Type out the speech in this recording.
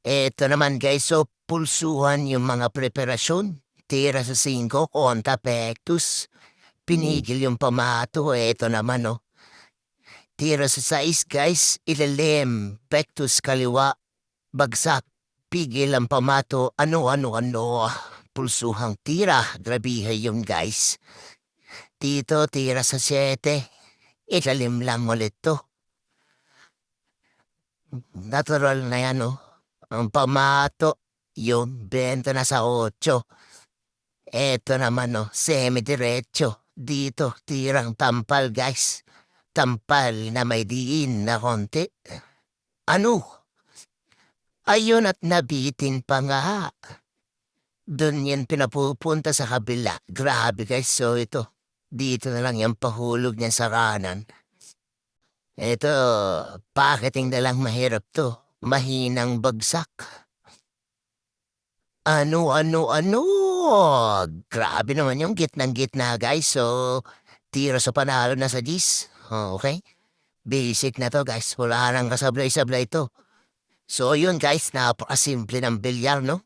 Eto naman guys, so pulsuhan yung mga preparasyon. Tira sa 5, konta pektus. Pinigil yung pamato, eto naman oh. Tira sa 6 guys, ilalim, pektus kaliwa, bagsak. Pigil ang pamato, ano. Pulsuhang tira, grabihe yun guys. Dito, tira sa 7, ilalim lang ulit to. Natural na yan oh. Ang pamato, yung benta na sa 8. Eto naman oh, semi-diretso. Dito, tirang tampal guys. Tampal na may diin na konti. Ano? Ayun at nabitin pa nga. Doon yan pinapupunta sa kabila. Grabe guys, so ito. Dito na lang yung pahulog niya sa kanan. Ito, pakiting na lang mahirap to. Mahinang bagsak. Ano. Grabe naman yung gitnang-gitna guys. So, tiro sa panalo na sa 10. Okay? Basic na to guys. Wala nang kasablay-sablay to. So, yun guys, napakasimple ng bilyar, no?